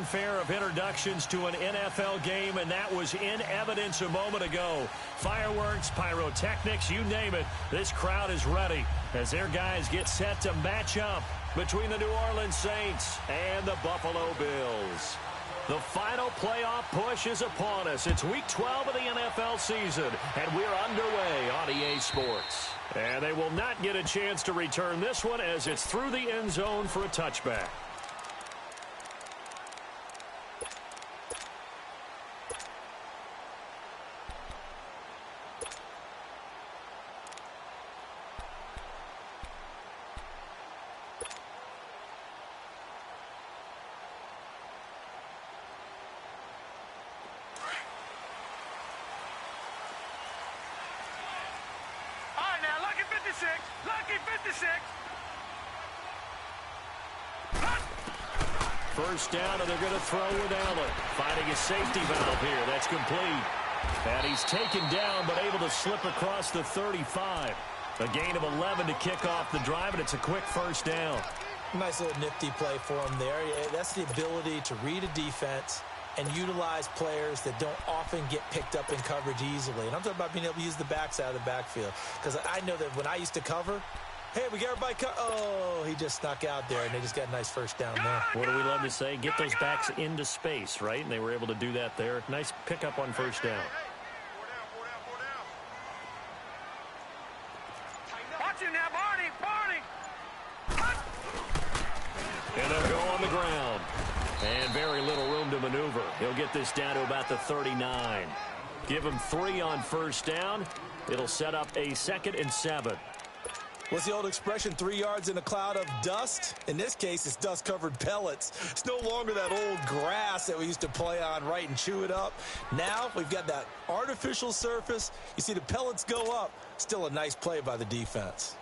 fanfare of introductions to an NFL game, and that was in evidence a moment ago. Fireworks, pyrotechnics, you name it. This crowd is ready as their guys get set to match up between the New Orleans Saints and the Buffalo Bills. The final playoff push is upon us. It's Week 12 of the NFL season, and we're underway on EA Sports. And they will not get a chance to return this one as it's through the end zone for a touchback. Lucky 56. First down, and they're going to throw with Allen. Finding a safety valve here. That's complete. And he's taken down, but able to slip across the 35. A gain of 11 to kick off the drive, and it's a quick first down. Nice little nifty play for him there. That's the ability to read a defense and utilize players that don't often get picked up in coverage easily. And I'm talking about being able to use the backs out of the backfield. Because I know that when I used to cover, hey, we got everybody oh, he just snuck out there, and they just got a nice first down there. What do we love to say? Get those backs into space, right? And they were able to do that there. Nice pickup on first down. Watch him now, Barney. And they'll go on the ground. And very little room to maneuver. He'll get this down to about the 39. Give him 3 on first down. It'll set up a 2nd and 7. What's the old expression, 3 yards in a cloud of dust? In this case, it's dust-covered pellets. It's no longer that old grass that we used to play on, right, and chew it up. Now we've got that artificial surface. You see the pellets go up. Still a nice play by the defense.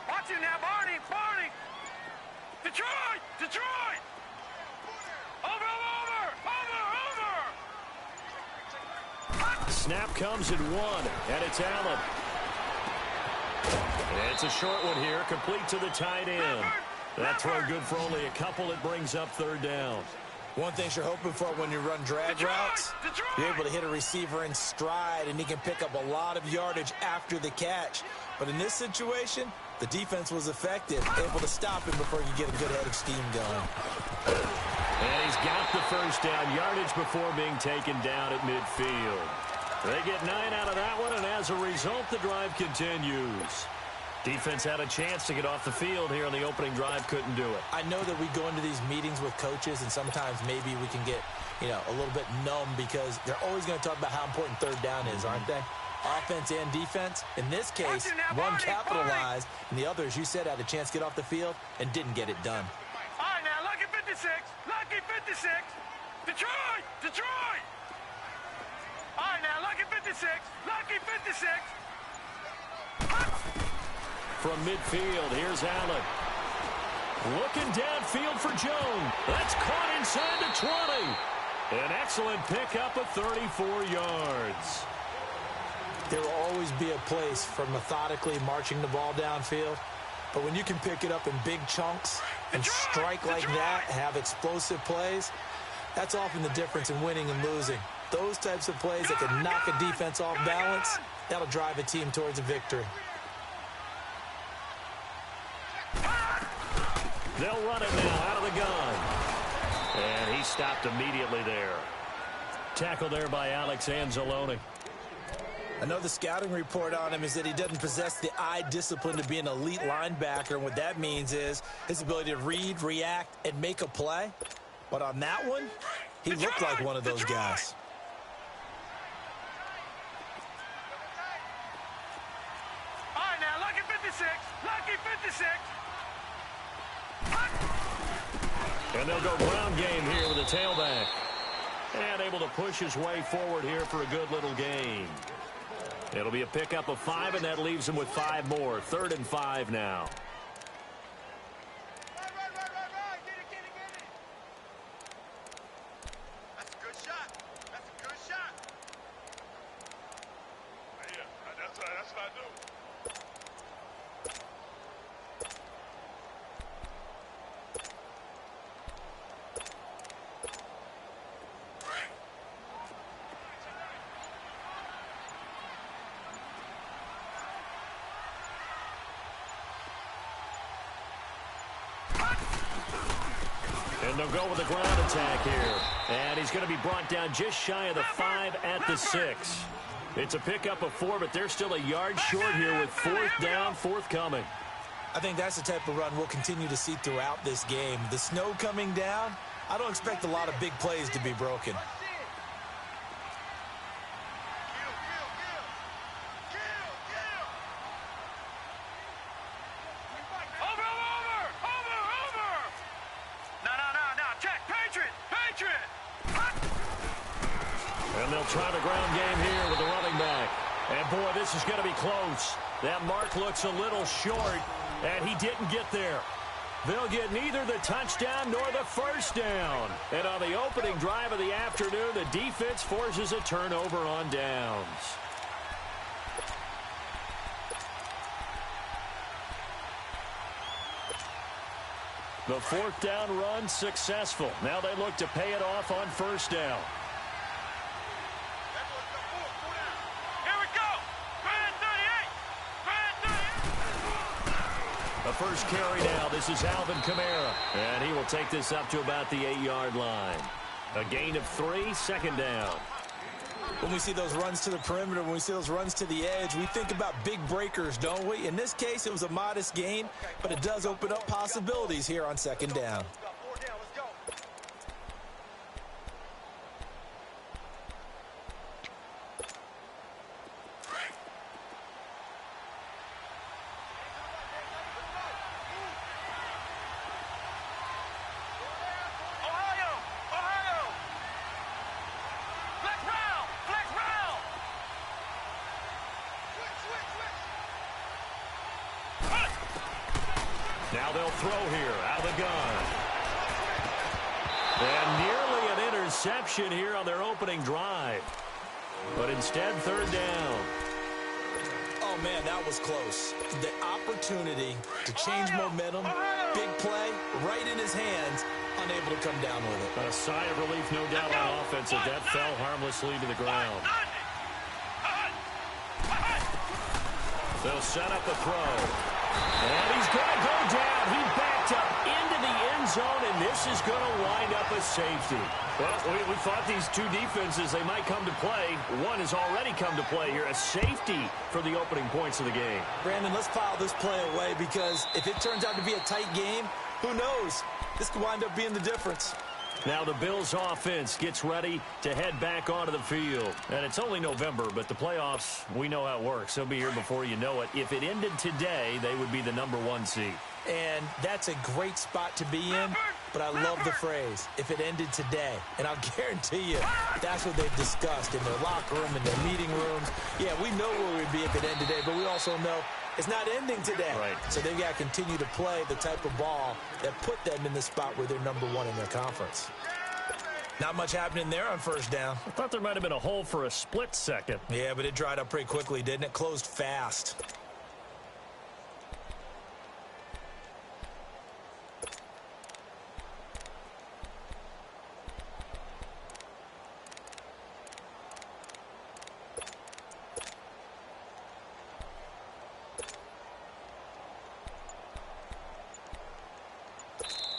Watch him now, Barney. Detroit. Over. Snap comes at 1, and it's Allen. And it's a short one here, complete to the tight end. That throw good for only a couple. It brings up 3rd down. One thing you're hoping for when you run drag routes, you're able to hit a receiver in stride, and he can pick up a lot of yardage after the catch. But in this situation, the defense was effective, able to stop him before he could get a good head of steam going. And he's got the first down, yardage before being taken down at midfield. They get 9 out of that one, and as a result, the drive continues. Defense had a chance to get off the field here on the opening drive, couldn't do it. I know that we go into these meetings with coaches, and sometimes maybe we can get, a little bit numb because they're always going to talk about how important 3rd down is, aren't they? Offense and defense. In this case, one capitalized, and the other, as you said, had a chance to get off the field and didn't get it done. All right, now, lucky 56. Detroit. All right, now, lucky 56. From midfield, here's Allen. Looking downfield for Jones. That's caught inside the 20. An excellent pickup of 34 yards. There will always be a place for methodically marching the ball downfield. But when you can pick it up in big chunks and strike like that, have explosive plays, that's often the difference in winning and losing. Those types of plays that can knock a defense off balance, that'll drive a team towards a victory. They'll run it now out of the gun. And he stopped immediately there. Tackled there by Alex Anzalone. I know the scouting report on him is that he doesn't possess the eye discipline to be an elite linebacker. And what that means is his ability to read, react, and make a play. But on that one, he looked like one of those guys. All right, now, lucky 56. And they'll go ground game here with the tailback. And able to push his way forward here for a good little gain. It'll be a pickup of 5, and that leaves him with 5 more. 3rd and 5 now. Get it. That's a good shot. Yeah, that's what I And they'll go with a ground attack here. And he's going to be brought down just shy of the 5 at the 6. It's a pickup of 4, but they're still a yard short here with 4th down, forthcoming. I think that's the type of run we'll continue to see throughout this game. The snow coming down, I don't expect a lot of big plays to be broken. And they'll try the ground game here with the running back. And, boy, this is going to be close. That mark looks a little short, and he didn't get there. They'll get neither the touchdown nor the first down. And on the opening drive of the afternoon, the defense forces a turnover on downs. The 4th down run successful. Now they look to pay it off on first down. The first carry now. This is Alvin Kamara. And he will take this up to about the 8-yard line. A gain of 3, 2nd down. When we see those runs to the perimeter, when we see those runs to the edge, we think about big breakers, don't we? In this case, it was a modest gain, but it does open up possibilities here on 2nd down. Now they'll throw here out of the gun. And nearly an interception here on their opening drive. But instead, 3rd down. Oh, man, that was close. The opportunity to change momentum, big play, right in his hands, unable to come down with it. A sigh of relief, no doubt, on offense as that fell harmlessly to the ground. They'll set up a throw. And he's going to go down. He backed up into the end zone, and this is going to wind up a safety. Well, we thought these two defenses, they might come to play. One has already come to play here, a safety for the opening points of the game. Brandon, let's file this play away because if it turns out to be a tight game, who knows? This could wind up being the difference. Now the Bills offense gets ready to head back onto the field. And it's only November, but the playoffs, we know how it works. They'll be here before you know it. If it ended today, they would be the #1 seed. And that's a great spot to be in, but I love the phrase, if it ended today. And I'll guarantee you, that's what they've discussed in their locker room, in their meeting rooms. Yeah, we know where we'd be if it ended today, but we also know it's not ending today. Right. So they've got to continue to play the type of ball that put them in the spot where they're #1 in their conference. Not much happening there on first down. I thought there might have been a hole for a split second. Yeah, but it dried up pretty quickly, didn't it? Closed fast.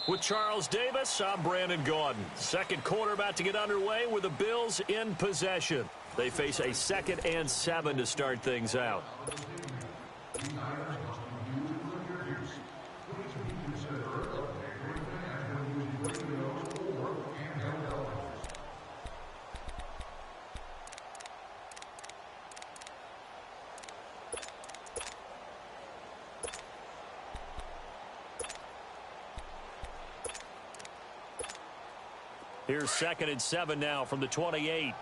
With Charles Davis, I'm Brandon Gaudin. Second quarter about to get underway with the Bills in possession. They face a 2nd and 7 to start things out. Here's 2nd and 7 now from the 28.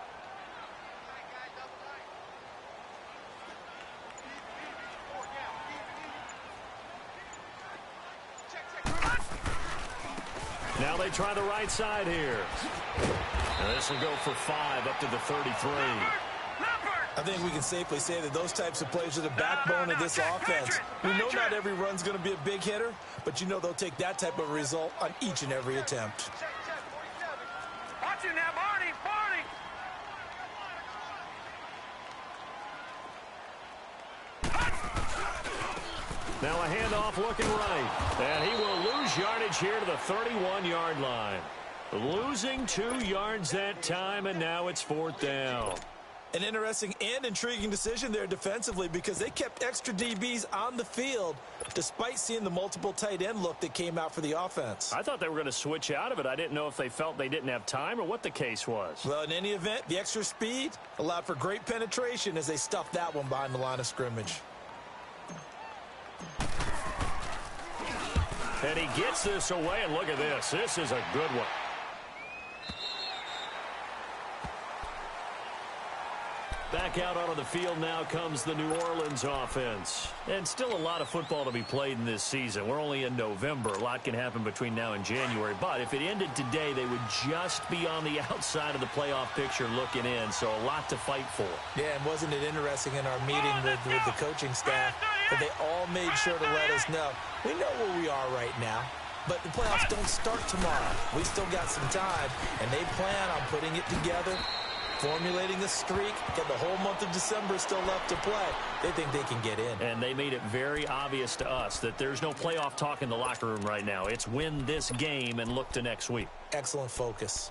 Now they try the right side here. And this will go for 5 up to the 33. I think we can safely say that those types of plays are the backbone of this offense. We know not every run's going to be a big hitter, but you know they'll take that type of result on each and every attempt. Watch him now, Barney, Barney. Now a handoff looking right. And he will lose yardage here to the 31-yard line. Losing 2 yards that time, and now it's 4th down. An interesting and intriguing decision there defensively because they kept extra DBs on the field despite seeing the multiple tight end look that came out for the offense. I thought they were going to switch out of it. I didn't know if they felt they didn't have time or what the case was. Well, in any event, the extra speed allowed for great penetration as they stuffed that one behind the line of scrimmage. And he gets this away, and look at this. This is a good one. Back out onto the field now comes the New Orleans offense. And still a lot of football to be played in this season. We're only in November. A lot can happen between now and January. But if it ended today, they would just be on the outside of the playoff picture looking in. So a lot to fight for. Yeah, and wasn't it interesting in our meeting with the coaching staff that they all made sure to let us know, we know where we are right now, but the playoffs don't start tomorrow. We still got some time, and they plan on putting it together, formulating a streak, get the whole month of December still left to play. They think they can get in. And they made it very obvious to us that there's no playoff talk in the locker room right now. It's win this game and look to next week. Excellent focus.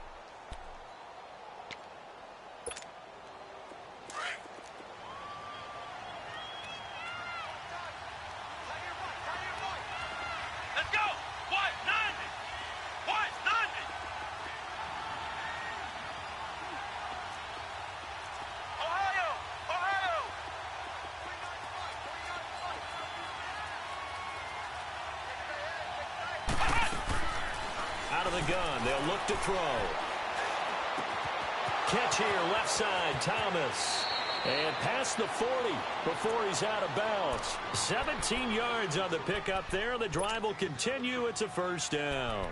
Out of the gun, they'll look to throw. Catch here, left side, Thomas. And past the 40 before he's out of bounds. 17 yards on the pickup there. The drive will continue. It's a 1st down.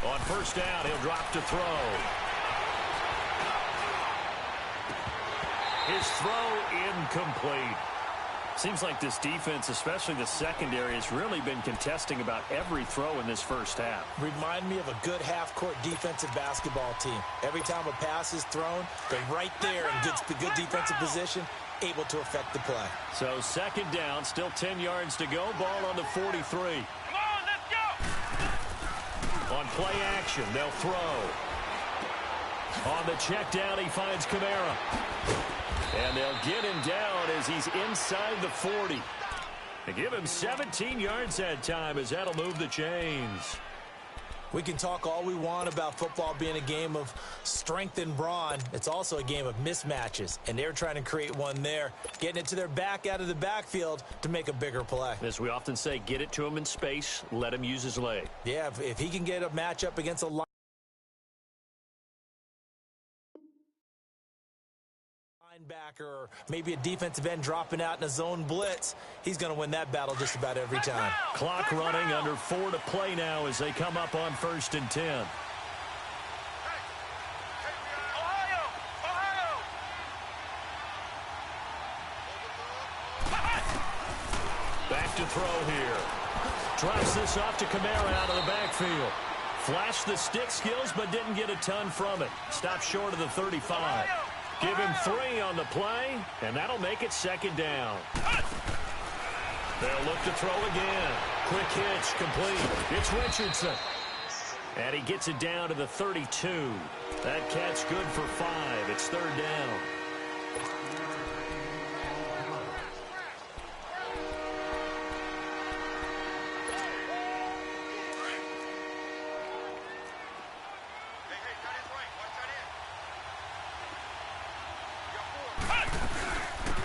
On 1st down, he'll drop to throw. His throw incomplete. Seems like this defense, especially the secondary, has really been contesting about every throw in this first half. Remind me of a good half-court defensive basketball team. Every time a pass is thrown, they're right there in good defensive position, able to affect the play. So 2nd down, still 10 yards to go. Ball on the 43. On play action, they'll throw. On the check down, he finds Kamara. And they'll get him down as he's inside the 40. They give him 17 yards that time as that'll move the chains. We can talk all we want about football being a game of strength and brawn. It's also a game of mismatches, and they're trying to create one there, getting it to their back out of the backfield to make a bigger play. As we often say, get it to him in space, let him use his leg. Yeah, if he can get a matchup against a linebacker or maybe a defensive end dropping out in a zone blitz, he's going to win that battle just about every time. Clock running, under 4 to play now as they come up on 1st and 10. Back to throw here. Drops this off to Kamara out of the backfield. Flashed the stick skills, but didn't get a ton from it. Stopped short of the 35. Give him 3 on the play, and that'll make it 2nd down. They'll look to throw again. Quick hitch, complete. It's Richardson. And he gets it down to the 32. That catch good for 5. It's 3rd down.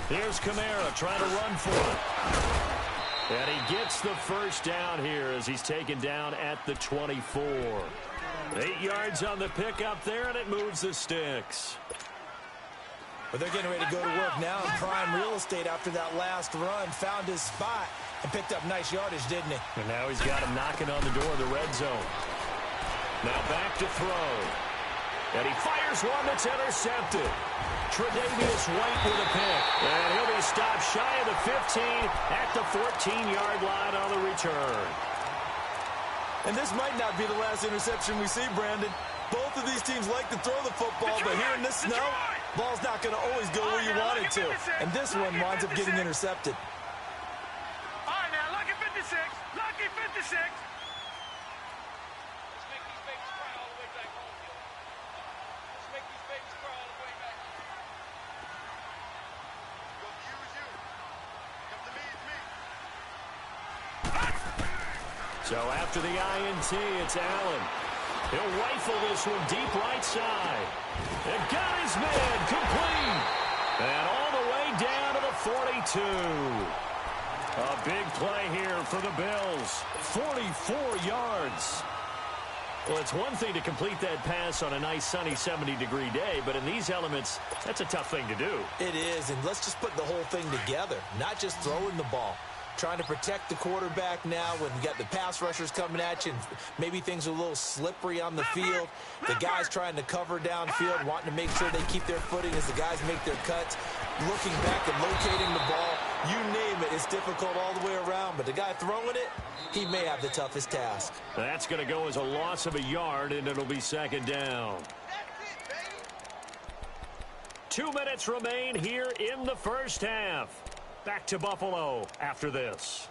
Here's Kamara trying to run for it. And he gets the first down here as he's taken down at the 24. 8 yards on the pickup there, and it moves the sticks. But they're getting ready to go to work now in prime real estate after that last run. Found his spot and picked up nice yardage, didn't he? And now he's got him knocking on the door of the red zone. Now back to throw. And he fires one that's intercepted. Tre'Davious White with a pick. And he'll be stopped shy of the 15 at the 14-yard line on the return. And this might not be the last interception we see, Brandon. Both of these teams like to throw the football, but here in this snow, ball's not going to always go where you want it to. And this one winds up getting intercepted. All right, now, lucky 56. Lucky 56. So after the INT, it's Allen. He'll rifle this one deep right side. And got his man complete. And all the way down to the 42. A big play here for the Bills. 44 yards. Well, it's one thing to complete that pass on a nice sunny 70-degree day, but in these elements, that's a tough thing to do. It is, and let's just put the whole thing together, not just throwing the ball. Trying to protect the quarterback now when you got the pass rushers coming at you and maybe things are a little slippery on the field. The guys trying to cover downfield, wanting to make sure they keep their footing as the guys make their cuts. Looking back and locating the ball, you name it, it's difficult all the way around. But the guy throwing it, he may have the toughest task. That's going to go as a loss of a yard, and it'll be second down. 2 minutes remain here in the first half. Back to Buffalo after this.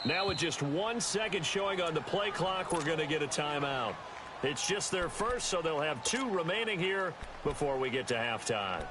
Now with just 1 second showing on the play clock, we're going to get a timeout. It's just their first, so they'll have 2 remaining here before we get to halftime.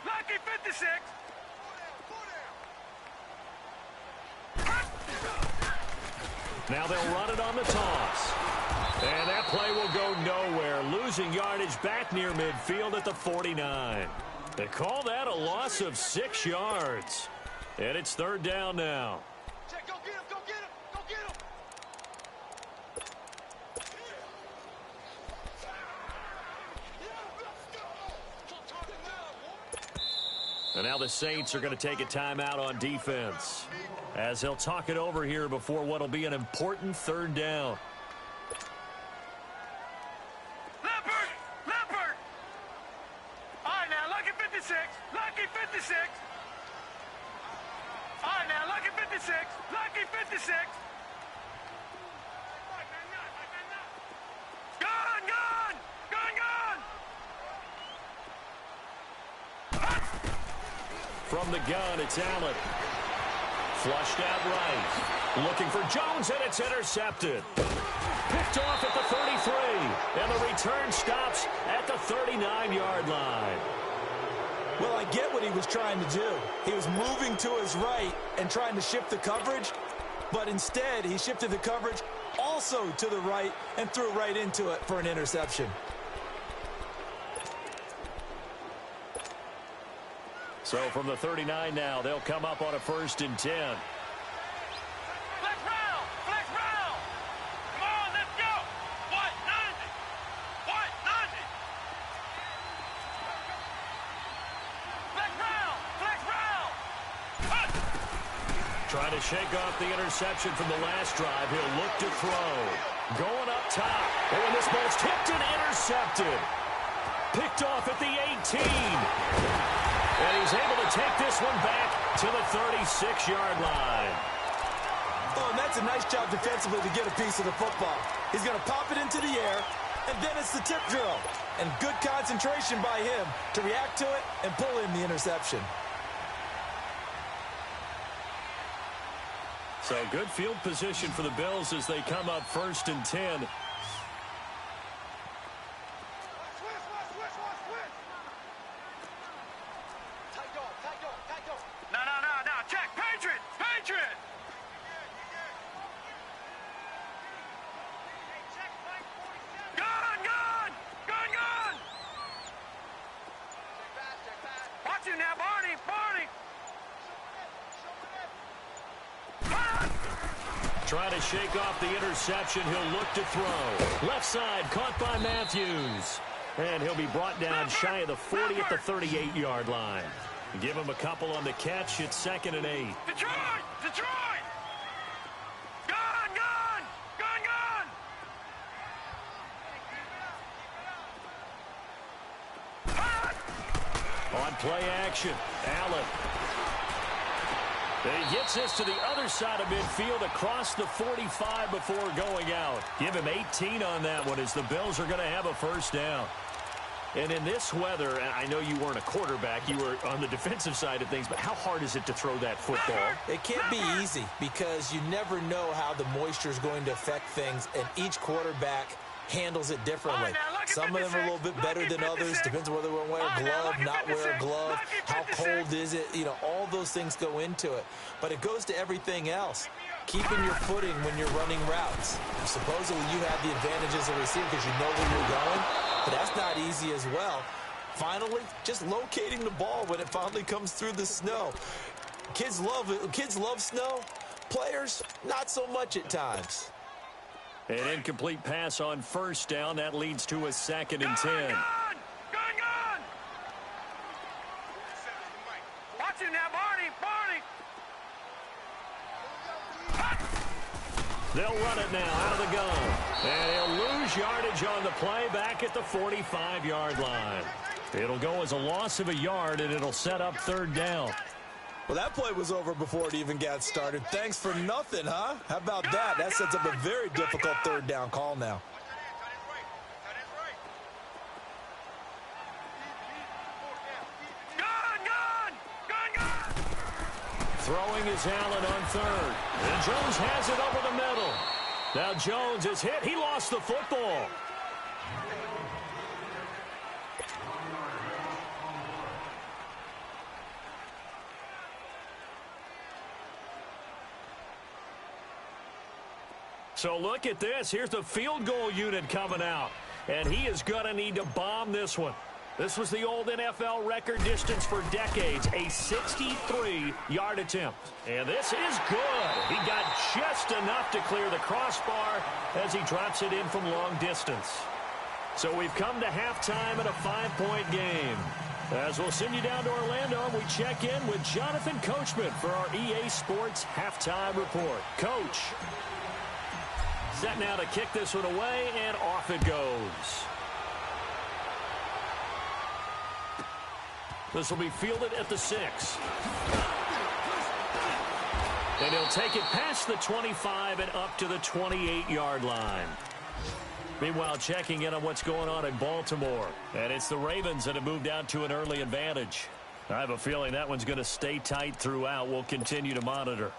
Lucky 56. Now they'll run it on the toss. And that play will go nowhere. Losing yardage back near midfield at the 49. They call that a loss of 6 yards. And it's third down now. Go get him, go get him, go get him. And now the Saints are going to take a timeout on defense as they'll talk it over here before what will be an important third down. Leopard! All right, now, lucky 56. Lucky 56. All right, now, lucky 56. Lucky 56. From the gun, it's Allen. Flushed out right. Looking for Jones, and it's intercepted. Picked off at the 33. And the return stops at the 39-yard line. Well, I get what he was trying to do. He was moving to his right and trying to shift the coverage. But instead, he shifted the coverage also to the right and threw right into it for an interception. So from the 39 now, they'll come up on a 1st and 10. Flex round! Flex round! Come on, let's go! What? 90! What? 90! Flex round! Flex round! Trying to shake off the interception from the last drive. He'll look to throw. Going up top. And when this ball's tipped and intercepted. Picked off at the 18. And he's able to take this one back to the 36-yard line. Oh, and that's a nice job defensively to get a piece of the football. He's going to pop it into the air, and then it's the tip drill. And good concentration by him to react to it and pull in the interception. So good field position for the Bills as they come up 1st and 10. Trying to shake off the interception. He'll look to throw. Left side caught by Matthews. And he'll be brought down shy of the 40 at the 38-yard line. Give him a couple on the catch. It's 2nd and 8. Detroit! Detroit! Gone! Gone! Gone! Gone! On play action, Allen. He gets this to the other side of midfield across the 45 before going out. Give him 18 on that one as the Bills are going to have a 1st down. And in this weather, I know you weren't a quarterback, you were on the defensive side of things, but how hard is it to throw that football? It can't be easy because you never know how the moisture is going to affect things, and each quarterback handles it differently. Some of them are a little bit better than others. Depends on whether we're wearing a glove, not wear a glove, how cold is it. You know, all those things go into it. But it goes to everything else. Keeping your footing when you're running routes. Supposedly you have the advantage as a receiver because you know where you're going, but that's not easy as well. Finally, just locating the ball when it finally comes through the snow. Kids love it. Kids love snow. Players, not so much at times. An incomplete pass on 1st down. That leads to a 2nd and 10. Gone! Watch him now, Barney! They'll run it now out of the gun. And he'll lose yardage on the play back at the 45-yard line. It'll go as a loss of a yard, and it'll set up 3rd down. Well, that play was over before it even got started. Thanks for nothing, huh? How about that? That sets up a very difficult 3rd down call now. Throwing is Allen on 3rd. And Jones has it over the middle. Now Jones is hit. He lost the football. So look at this. Here's the field goal unit coming out. And he is going to need to bomb this one. This was the old NFL record distance for decades, a 63-yard attempt. And this is good. He got just enough to clear the crossbar as he drops it in from long distance. So we've come to halftime in a 5-point game. As we'll send you down to Orlando, and we check in with Jonathan Coachman for our EA Sports Halftime Report. Coach. Set now to kick this one away, and off it goes. This will be fielded at the 6. And he'll take it past the 25 and up to the 28-yard line. Meanwhile, checking in on what's going on in Baltimore. And it's the Ravens that have moved out to an early advantage. I have a feeling that one's going to stay tight throughout. We'll continue to monitor.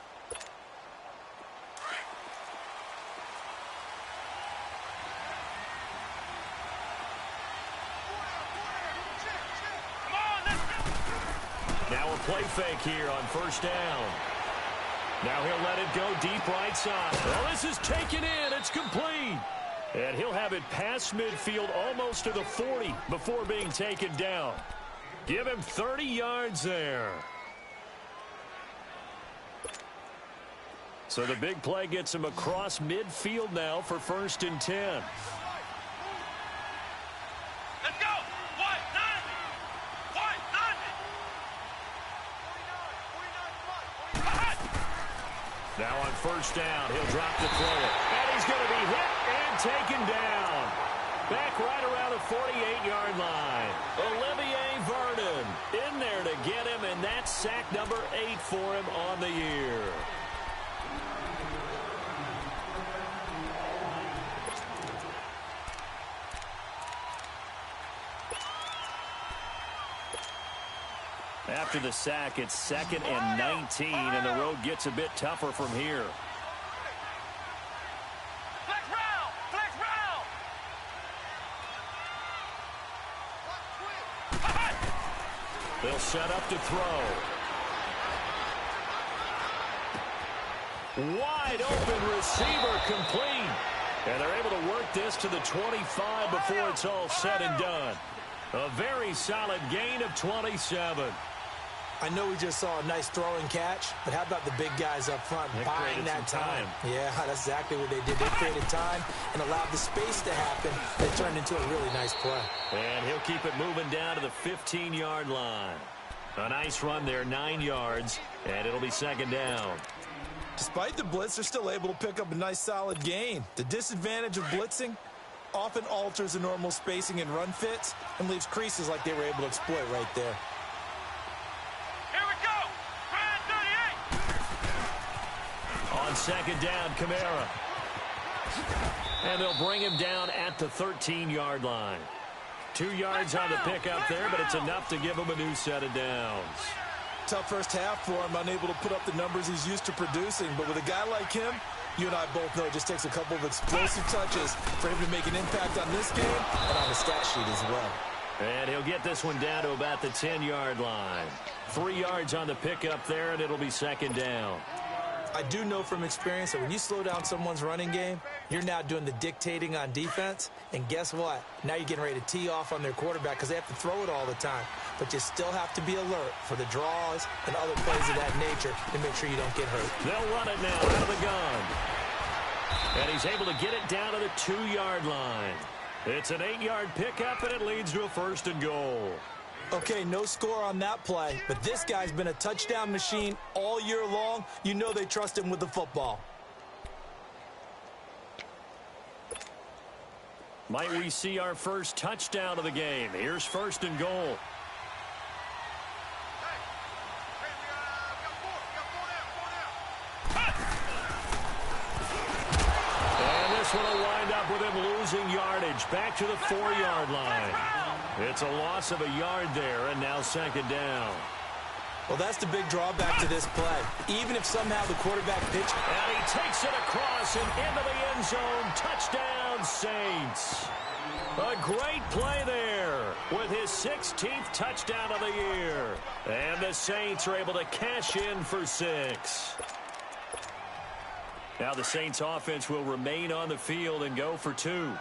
Now a play fake here on 1st down. Now he'll let it go deep right side. Well, this is taken in. It's complete. And he'll have it past midfield almost to the 40 before being taken down. Give him 30 yards there. So the big play gets him across midfield now for 1st and 10. Let's go! What? None! What? None! Now on first down, he'll drop to throw it. And he's going to be hit and taken down. Back right around the 48-yard line. Olivier Vernon in there to get him, and that's sack number 8 for him on the year. After the sack, it's 2nd and 19, and the road gets a bit tougher from here. Flex round! Flex round! They'll set up to throw. Wide open receiver complete. And they're able to work this to the 25 before it's all said and done. A very solid gain of 27. I know we just saw a nice throwing catch, but how about the big guys up front buying that time? Yeah, that's exactly what they did. They created time and allowed the space to happen. It turned into a really nice play. And he'll keep it moving down to the 15-yard line. A nice run there, 9 yards, and it'll be 2nd down. Despite the blitz, they're still able to pick up a nice solid gain. The disadvantage of blitzing often alters the normal spacing and run fits and leaves creases like they were able to exploit right there. Here we go! Brand 38! On 2nd down, Kamara. And they'll bring him down at the 13-yard line. 2 yards on the pickup there, but it's enough to give him a new set of downs. Tough first half for him, unable to put up the numbers he's used to producing. But with a guy like him, you and I both know it just takes a couple of explosive touches for him to make an impact on this game and on the stat sheet as well. And he'll get this one down to about the 10-yard line. 3 yards on the pickup there, and it'll be 2nd down. I do know from experience that when you slow down someone's running game, you're now doing the dictating on defense. And guess what? Now you're getting ready to tee off on their quarterback because they have to throw it all the time. But you still have to be alert for the draws and other plays of that nature to make sure you don't get hurt. They'll run it now out of the gun. And he's able to get it down to the 2-yard line. It's an 8-yard pickup, and it leads to a 1st and goal. Okay, no score on that play, but this guy's been a touchdown machine all year long. You know they trust him with the football. Might we see our first touchdown of the game? Here's 1st and goal. And this one will wind up with him losing yardage back to the 4-yard line. It's a loss of a yard there, and now 2nd down. Well, that's the big drawback to this play. Even if somehow the quarterback pitch... And he takes it across and into the end zone. Touchdown, Saints. A great play there with his 16th touchdown of the year. And the Saints are able to cash in for 6. Now the Saints offense will remain on the field and go for 2.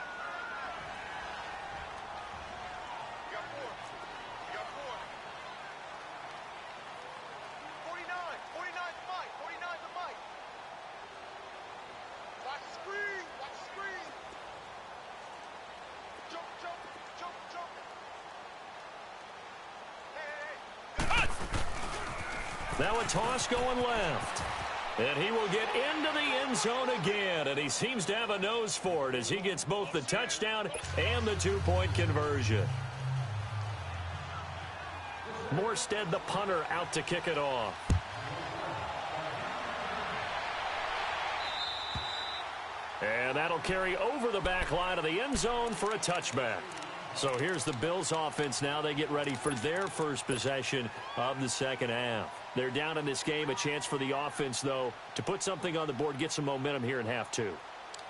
Now a toss going left. And he will get into the end zone again. And he seems to have a nose for it as he gets both the touchdown and the 2-point conversion. Morstead, the punter, out to kick it off. And that'll carry over the back line of the end zone for a touchback. So here's the Bills offense now. They get ready for their first possession of the 2nd half. They're down in this game. A chance for the offense, though, to put something on the board, get some momentum here in half 2.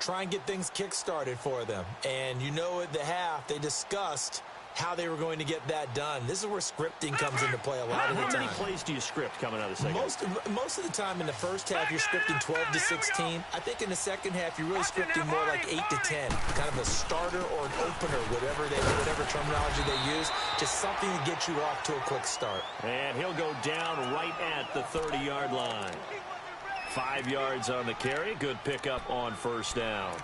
Try and get things kick-started for them. And you know at the half, they discussed how they were going to get that done. This is where scripting comes into play a lot of the time. How many plays do you script coming out of the second half? Most of the time in the first half, you're scripting 12 to 16. I think in the second half, you're really scripting more like 8 to 10. Kind of a starter or an opener, whatever terminology they use. Just something to get you off to a quick start. And he'll go down right at the 30-yard line. 5 yards on the carry. Good pickup on first down.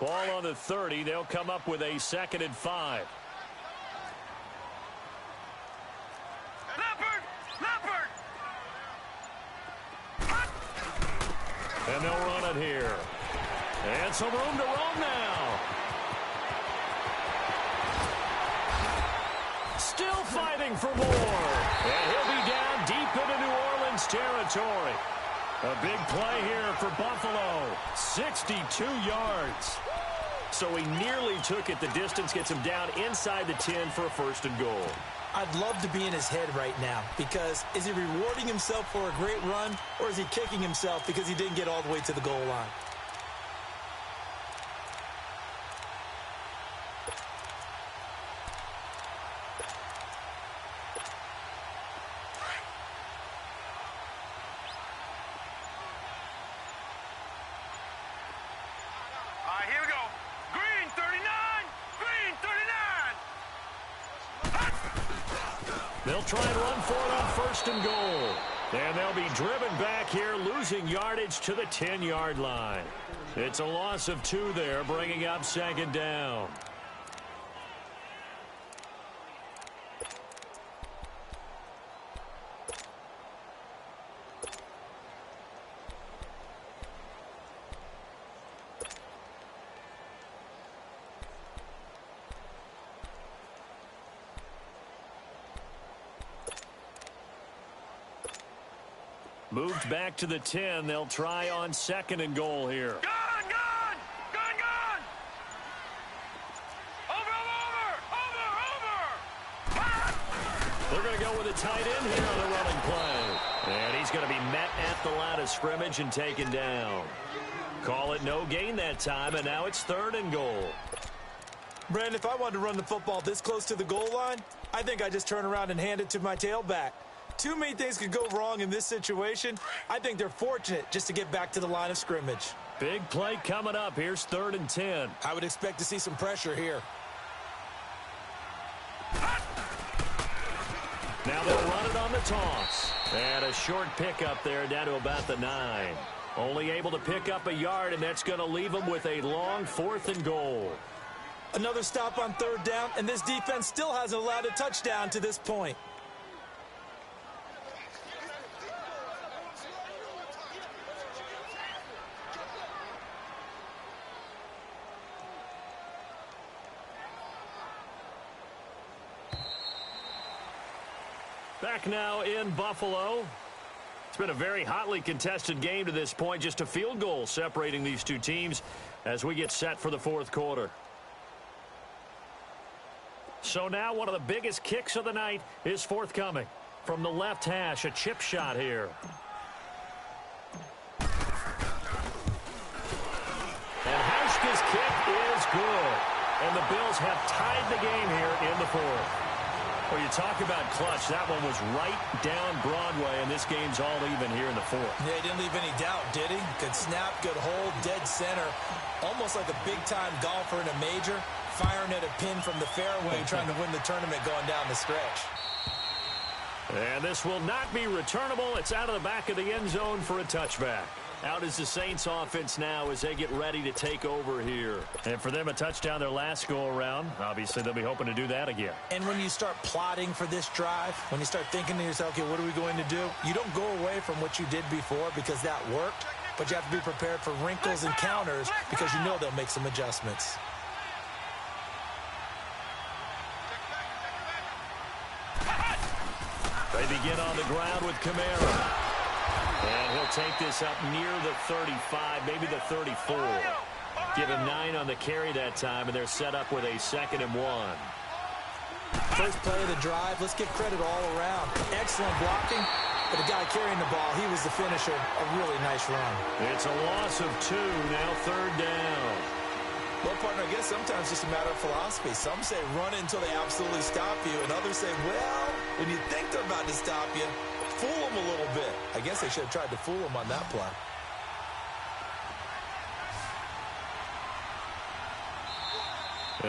Ball on the 30. They'll come up with a 2nd and 5. Leopard! And they'll run it here. And some room to roam now. Still fighting for more. And he'll be down deep into New Orleans territory. A big play here for Buffalo. 62 yards. So he nearly took it the distance, gets him down inside the 10 for a 1st and goal. I'd love to be in his head right now because is he rewarding himself for a great run or is he kicking himself because he didn't get all the way to the goal line? Here we go. Green 39. Green 39. They'll try and run for it on 1st and goal. And they'll be driven back here, losing yardage to the 10-yard line. It's a loss of 2 there, bringing up 2nd down. Moved back to the 10. They'll try on 2nd and goal here. Gun! Over! They're going to go with a tight end here on the running play. And he's going to be met at the line of scrimmage and taken down. Call it no gain that time, and now it's 3rd and goal. Brandon, if I wanted to run the football this close to the goal line, I think I just turn around and hand it to my tailback. Too many things could go wrong in this situation. I think they're fortunate just to get back to the line of scrimmage. Big play coming up. Here's 3rd and 10. I would expect to see some pressure here. Now they'll run it on the toss. And a short pickup there down to about the 9. Only able to pick up a yard, and that's going to leave them with a long 4th and goal. Another stop on 3rd down, and this defense still hasn't allowed a touchdown to this point. Back now in Buffalo. It's been a very hotly contested game to this point. Just a field goal separating these two teams as we get set for the 4th quarter. So now one of the biggest kicks of the night is forthcoming. From the left hash, a chip shot here. And Hauschka's kick is good. And the Bills have tied the game here in the 4th. Well, you talk about clutch. That one was right down Broadway, and this game's all even here in the 4th. Yeah, he didn't leave any doubt, did he? Good snap, good hold, dead center. Almost like a big-time golfer in a major, firing at a pin from the fairway, trying to win the tournament going down the stretch. And this will not be returnable. It's out of the back of the end zone for a touchback. Out is the Saints offense now as they get ready to take over here. And for them, a touchdown their last go-around. Obviously, they'll be hoping to do that again. And when you start plotting for this drive, when you start thinking to yourself, okay, what are we going to do? You don't go away from what you did before because that worked, but you have to be prepared for wrinkles and counters because you know they'll make some adjustments. They begin on the ground with Kamara. And he'll take this up near the 35, maybe the 34. Give him 9 on the carry that time, and they're set up with a 2nd and 1. First play of the drive, let's give credit all around. Excellent blocking, but the guy carrying the ball, he was the finisher. A really nice run. It's a loss of 2, now 3rd down. Well, partner, I guess sometimes it's just a matter of philosophy. Some say run it until they absolutely stop you, and others say, well, when you think they're about to stop you, fool them a little bit. I guess they should have tried to fool them on that play.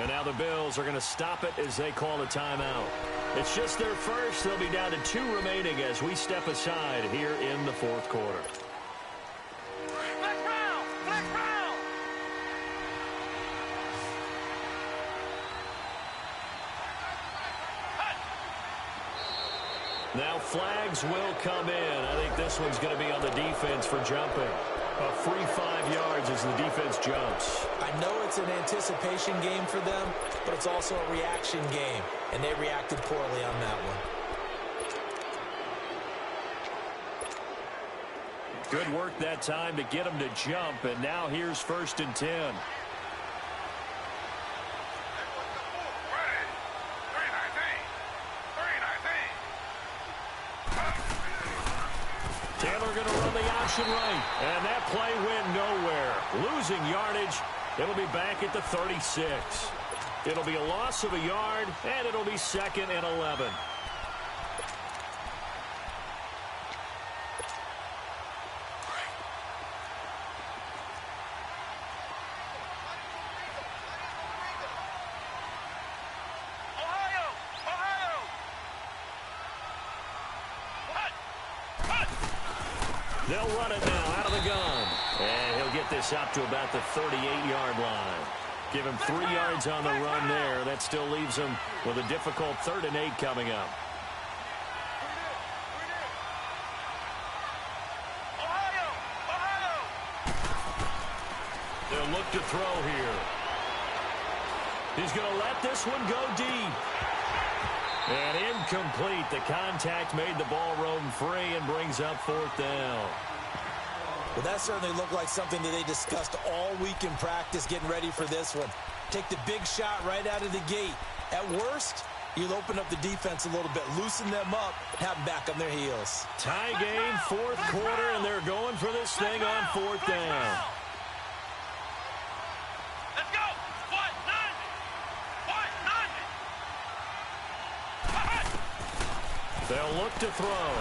And now the Bills are going to stop it as they call a timeout. It's just their first. They'll be down to 2 remaining as we step aside here in the 4th quarter. Flex round! Flex round! Now flags will come in. I think this one's going to be on the defense for jumping. A free 5 yards as the defense jumps. I know it's an anticipation game for them, but it's also a reaction game, and they reacted poorly on that one. Good work that time to get him to jump, and now here's 1st and 10. Taylor going to run the option right, and that play went nowhere. Losing yardage. It'll be back at the 36. It'll be a loss of a yard, and it'll be 2nd and 11. They'll run it now out of the gun. And he'll get this up to about the 38-yard line. Give him 3 yards on the run there. That still leaves him with a difficult 3rd and 8 coming up. They'll look to throw here. He's going to let this one go deep. And incomplete. The contact made the ball roam free and brings up 4th down. Well, that certainly looked like something that they discussed all week in practice getting ready for this one. Take the big shot right out of the gate. At worst, you'll open up the defense a little bit, loosen them up, have them back on their heels. Tie game, 4th quarter, and they're going for this thing on 4th down. Let's go. What? None. What? None. They'll look to throw.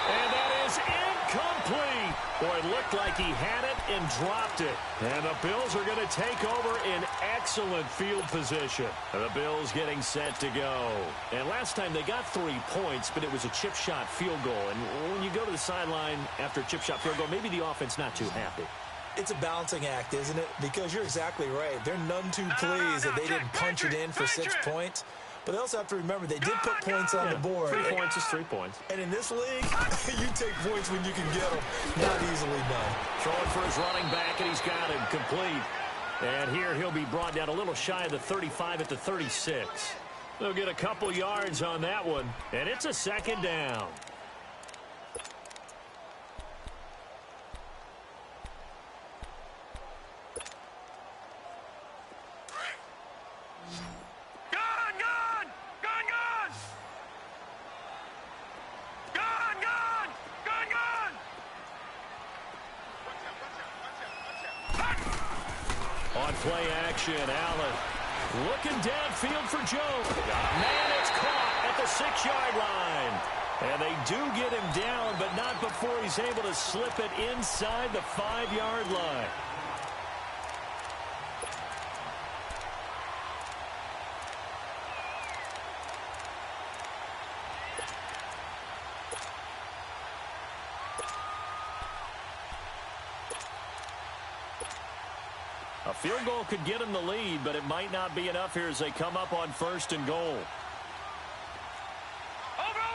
And that is incomplete. Boy, it looked like he had it and dropped it. And the Bills are going to take over in excellent field position. And the Bills getting set to go. And last time they got 3 points, but it was a chip shot field goal. And when you go to the sideline after a chip shot field goal, maybe the offense not too happy. It's a balancing act, isn't it? Because you're exactly right. They're none too pleased that they didn't punch it in for 6 points. But they also have to remember they did put points on the board. 3 points is 3 points. And in this league, you take points when you can get them. Not easily done. Throwing for his running back, and he's got him complete. And here he'll be brought down a little shy of the 35 at the 36. They'll get a couple yards on that one, and it's a 2nd down. On play action, Allen looking downfield for Jones. Man, it's caught at the 6-yard line. And they do get him down, but not before he's able to slip it inside the 5-yard line. A field goal could get him the lead, but it might not be enough here as they come up on 1st and goal. Over!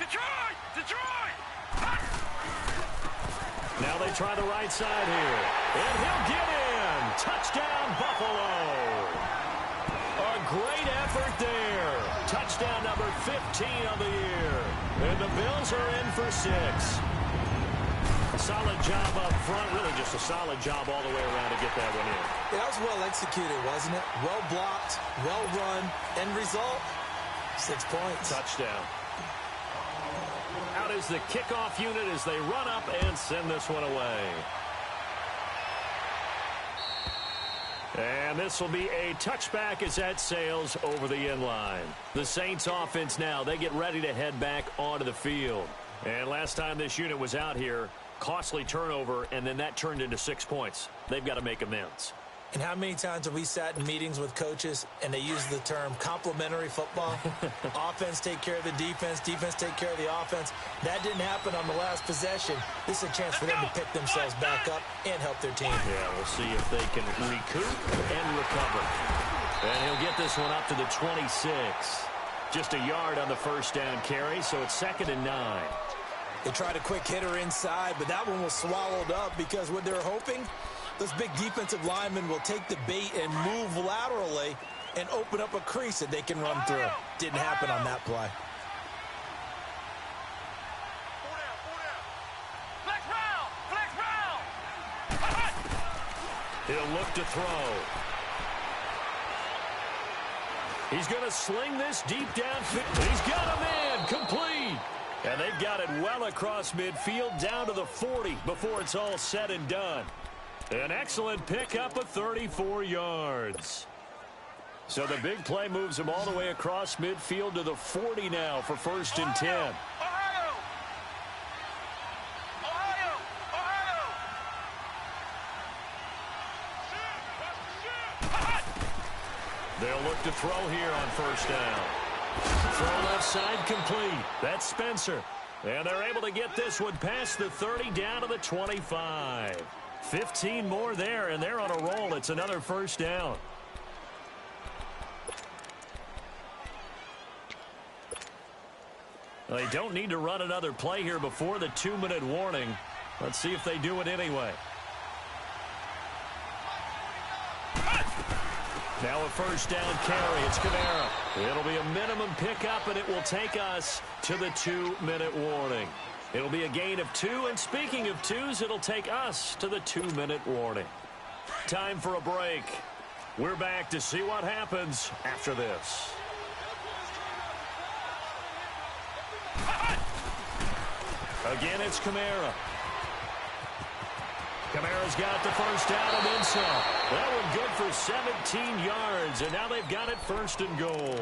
Detroit! Now they try the right side here. And he'll get in. Touchdown, Buffalo. A great effort there. Touchdown number 15 of the year. And the Bills are in for 6. A solid job up front. Really just a solid job all the way around to get that one in. That was well executed, wasn't it? Well blocked, well run. End result, 6 points. Touchdown. Out is the kickoff unit as they run up and send this one away. And this will be a touchback as that sails over the end line. The Saints offense now, they get ready to head back onto the field. And last time this unit was out here, costly turnover, and then that turned into 6 points. They've got to make amends. And how many times have we sat in meetings with coaches and they use the term complementary football? Offense take care of the defense, defense take care of the offense. That didn't happen on the last possession. This is a chance for them to pick themselves back up and help their team. Yeah, we'll see if they can recoup and recover. And he'll get this one up to the 26. Just a yard on the first down carry, so it's 2nd and 9. They tried a quick hitter inside, but that one was swallowed up because what they're hoping, those big defensive linemen will take the bait and move laterally and open up a crease that they can run through. Didn't happen on that play. He'll look to throw. He's going to sling this deep downfield. He's got a man complete. And they've got it well across midfield down to the 40 before it's all said and done. An excellent pickup of 34 yards. So the big play moves him all the way across midfield to the 40 now for 1st and 10. They'll look to throw here on 1st down. Throw left side complete. That's Spencer. And they're able to get this one past the 30 down to the 25. 15 more there, and they're on a roll. It's another 1st down. They don't need to run another play here before the 2-minute warning. Let's see if they do it anyway. Now a 1st down carry. It's Kamara. It'll be a minimum pickup, and it will take us to the 2-minute warning. It'll be a gain of 2, and speaking of 2s, it'll take us to the 2-minute warning. Time for a break. We're back to see what happens after this. Again, it's Kamara. Kamara's got the 1st down and then some. That one good for 17 yards, and now they've got it 1st and goal.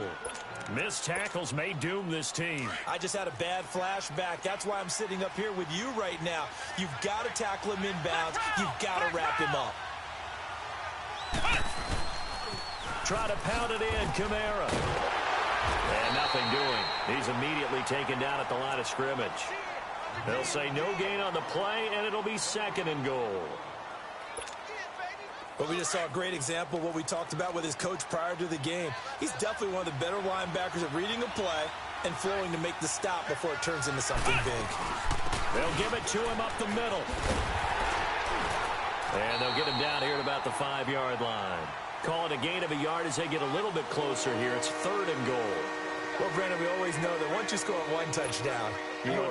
Missed tackles may doom this team. I just had a bad flashback. That's why I'm sitting up here with you right now. You've got to tackle him inbounds. You've got to wrap him up. Try to pound it in, Kamara. And nothing doing. He's immediately taken down at the line of scrimmage. They'll say no gain on the play, and it'll be 2nd and goal. But we just saw a great example of what we talked about with his coach prior to the game. He's definitely one of the better linebackers at reading a play and flowing to make the stop before it turns into something big. They'll give it to him up the middle. And they'll get him down here at about the 5-yard line. Call it a gain of a yard as they get a little bit closer here. It's 3rd and goal. Well, Brandon, we always know that once you score 1 touchdown, you're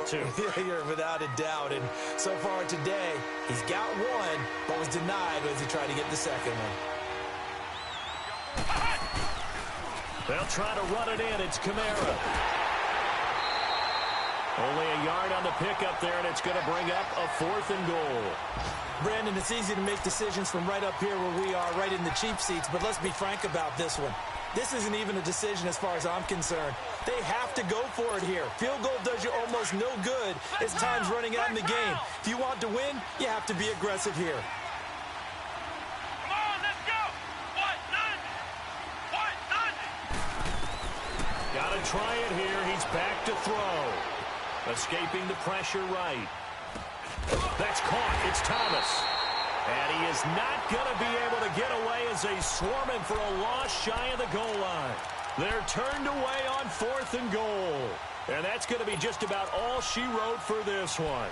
without a doubt. And so far today, he's got 1, but was denied as he tried to get the 2nd one. They'll try to run it in. It's Kamara. Only a yard on the pickup there, and it's going to bring up a 4th and goal. Brandon, it's easy to make decisions from right up here where we are, right in the cheap seats, but let's be frank about this one. This isn't even a decision as far as I'm concerned. They have to go for it here. Field goal does you almost no good as time's running out in the game. If you want to win, you have to be aggressive here. Come on, let's go. What? None. Got to try it here. He's back to throw. Escaping the pressure right. That's caught. It's Thomas. And he is not going to be able to get away as they swarm him for a loss shy of the goal line. They're turned away on 4th and goal. And that's going to be just about all she wrote for this one.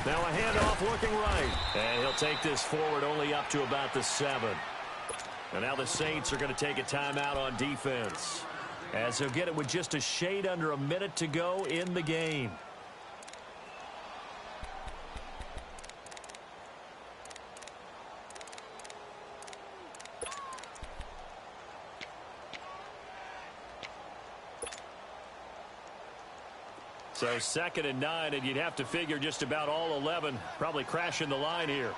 Now a handoff looking right. And he'll take this forward only up to about the 7. And now the Saints are going to take a timeout on defense, as they'll get it with just a shade under a minute to go in the game. So 2nd and 9, and you'd have to figure just about all 11 probably crashing the line here.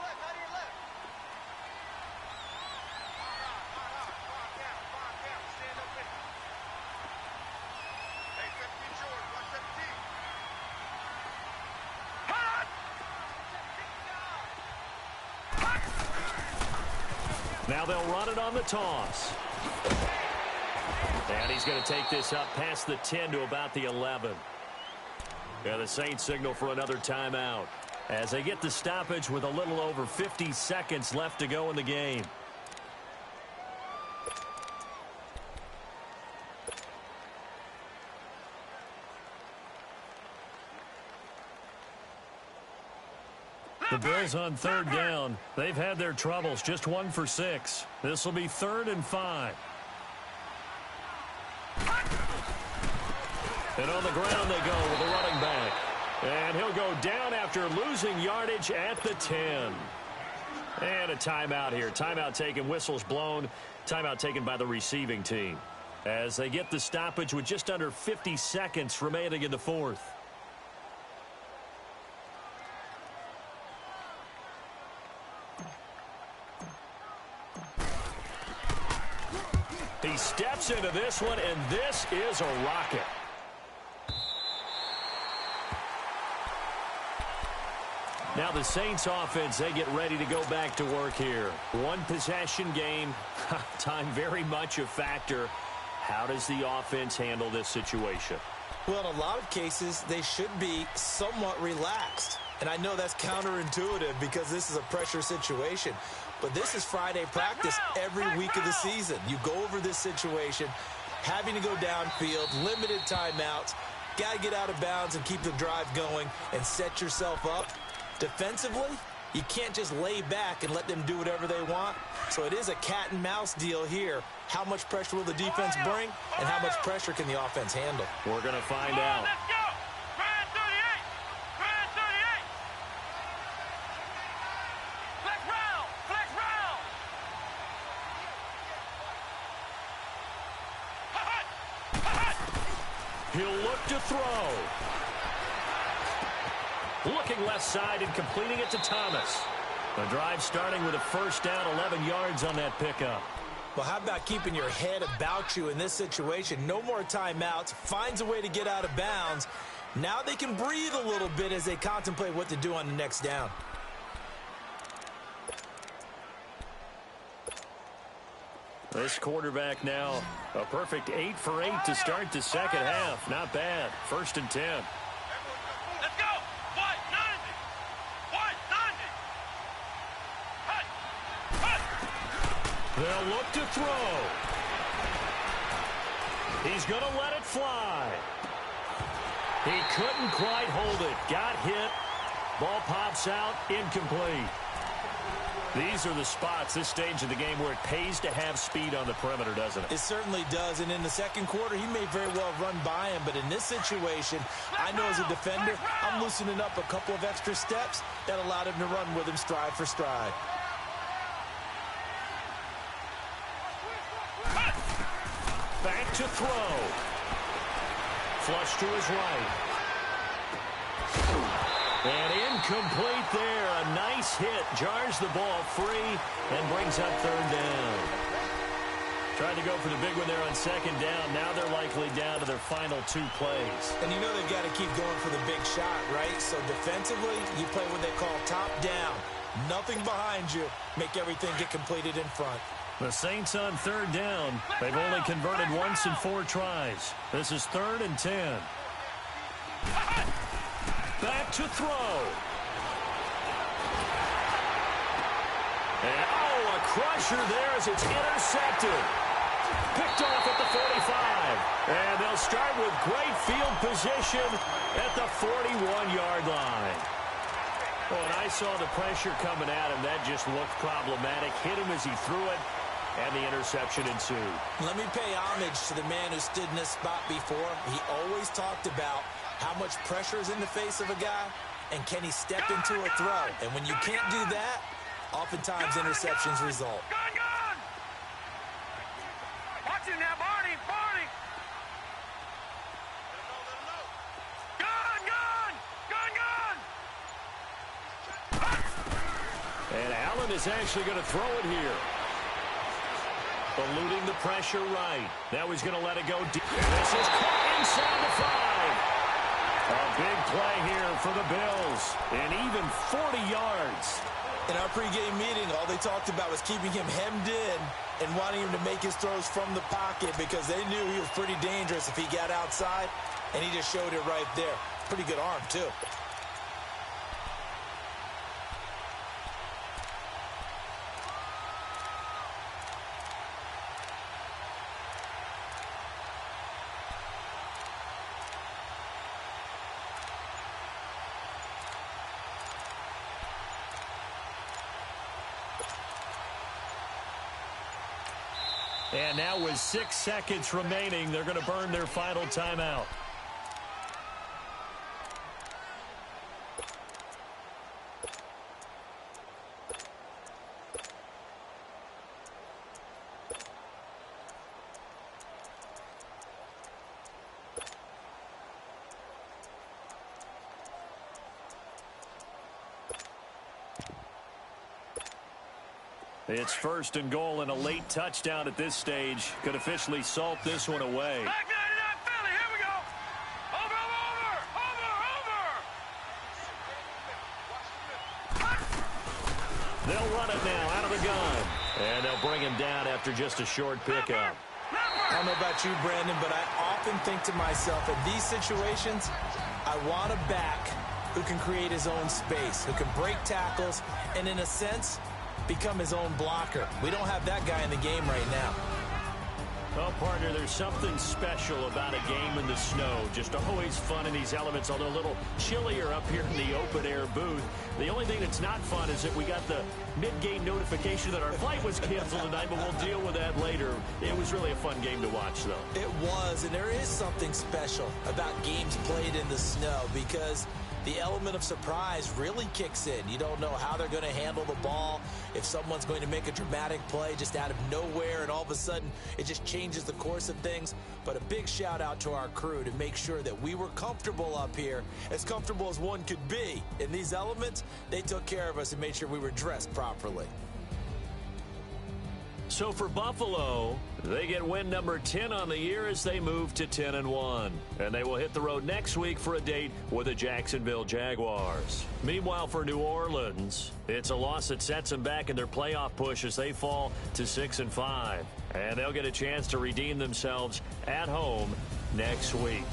Now they'll run it on the toss. And he's going to take this up past the 10 to about the 11. Yeah, the Saints signal for another timeout as they get the stoppage with a little over 50 seconds left to go in the game. The Bills on third down. They've had their troubles, just 1 for 6. This will be 3rd and 5. And on the ground they go with a running back. And he'll go down after losing yardage at the 10. And a timeout here. Timeout taken, whistles blown. Timeout taken by the receiving team as they get the stoppage with just under 50 seconds remaining in the 4th. He steps into this one, and this is a rocket. Now the Saints offense, they get ready to go back to work here. One possession game, time very much a factor. How does the offense handle this situation? Well, in a lot of cases, they should be somewhat relaxed. And I know that's counterintuitive because this is a pressure situation. But this is Friday practice every week of the season. You go over this situation, having to go downfield, limited timeouts, got to get out of bounds and keep the drive going and set yourself up. Defensively, you can't just lay back and let them do whatever they want. So it is a cat and mouse deal here. How much pressure will the defense bring and how much pressure can the offense handle? We're going to find out. Let's go. Try 38. Try 38. Flex round. Flex round. He'll look to throw. Looking left side and completing it to Thomas. The drive starting with a first down, 11 yards on that pickup. Well, how about keeping your head about you in this situation? No more timeouts. Finds a way to get out of bounds. Now they can breathe a little bit as they contemplate what to do on the next down. This quarterback now, a perfect 8 for 8 to start the second half. Not bad. 1st and 10. Let's go. 190. 190. Hut. Hut. They'll look to throw. He's going to let it fly. He couldn't quite hold it. Got hit. Ball pops out. Incomplete. These are the spots, this stage of the game, where it pays to have speed on the perimeter, doesn't it? It certainly does, and in the second quarter, he may very well run by him, but in this situation, I know as a defender, I'm loosening up a couple of extra steps that allowed him to run with him stride for stride. Back to throw. Flush to his right. And incomplete there. A nice hit. Jars the ball free and brings up 3rd down. Tried to go for the big one there on 2nd down. Now they're likely down to their final 2 plays. And you know they've got to keep going for the big shot, right? So defensively, you play what they call top down. Nothing behind you. Make everything get completed in front. The Saints on 3rd down. They've only converted once in 4 tries. This is 3rd and 10. Back to throw. And, a crusher there as it's intercepted. Picked off at the 45. And they'll start with great field position at the 41-yard line. Well, when I saw the pressure coming at him, that just looked problematic. Hit him as he threw it, and the interception ensued. Let me pay homage to the man who stood in this spot before. He always talked about how much pressure is in the face of a guy, and can he step into a throw? And when you can't do that, oftentimes interceptions result. Gun! Watch him now, Barney! Barney! Gun! And Allen is actually going to throw it here. Eluding the pressure right. Now he's going to let it go deep. This is caught inside the 5. A big play here for the Bills. And even 40 yards. In our pregame meeting, all they talked about was keeping him hemmed in and wanting him to make his throws from the pocket because they knew he was pretty dangerous if he got outside, and he just showed it right there. Pretty good arm, too. And now with 6 seconds remaining, they're going to burn their final timeout. It's 1st and goal, and a late touchdown at this stage could officially salt this one away. Back 99 Philly, here we go. Over. They'll run it now out of the gun. And they'll bring him down after just a short pickup. I don't know about you, Brandon, but I often think to myself, in these situations, I want a back who can create his own space, who can break tackles, and in a sense, become his own blocker. We don't have that guy in the game right now. Well, partner, there's something special about a game in the snow. Just always fun in these elements, although a little chillier up here in the open-air booth. The only thing that's not fun is that we got the mid-game notification that our flight was canceled tonight, but we'll deal with that later. It was really a fun game to watch, though. It was, and there is something special about games played in the snow because the element of surprise really kicks in. You don't know how they're going to handle the ball, if someone's going to make a dramatic play just out of nowhere, and all of a sudden it just changes the course of things. But a big shout out to our crew to make sure that we were comfortable up here, as comfortable as one could be. In these elements, they took care of us and made sure we were dressed properly. So for Buffalo, they get win number 10 on the year as they move to 10-1. And they will hit the road next week for a date with the Jacksonville Jaguars. Meanwhile, for New Orleans, it's a loss that sets them back in their playoff push as they fall to 6-5. And they'll get a chance to redeem themselves at home next week.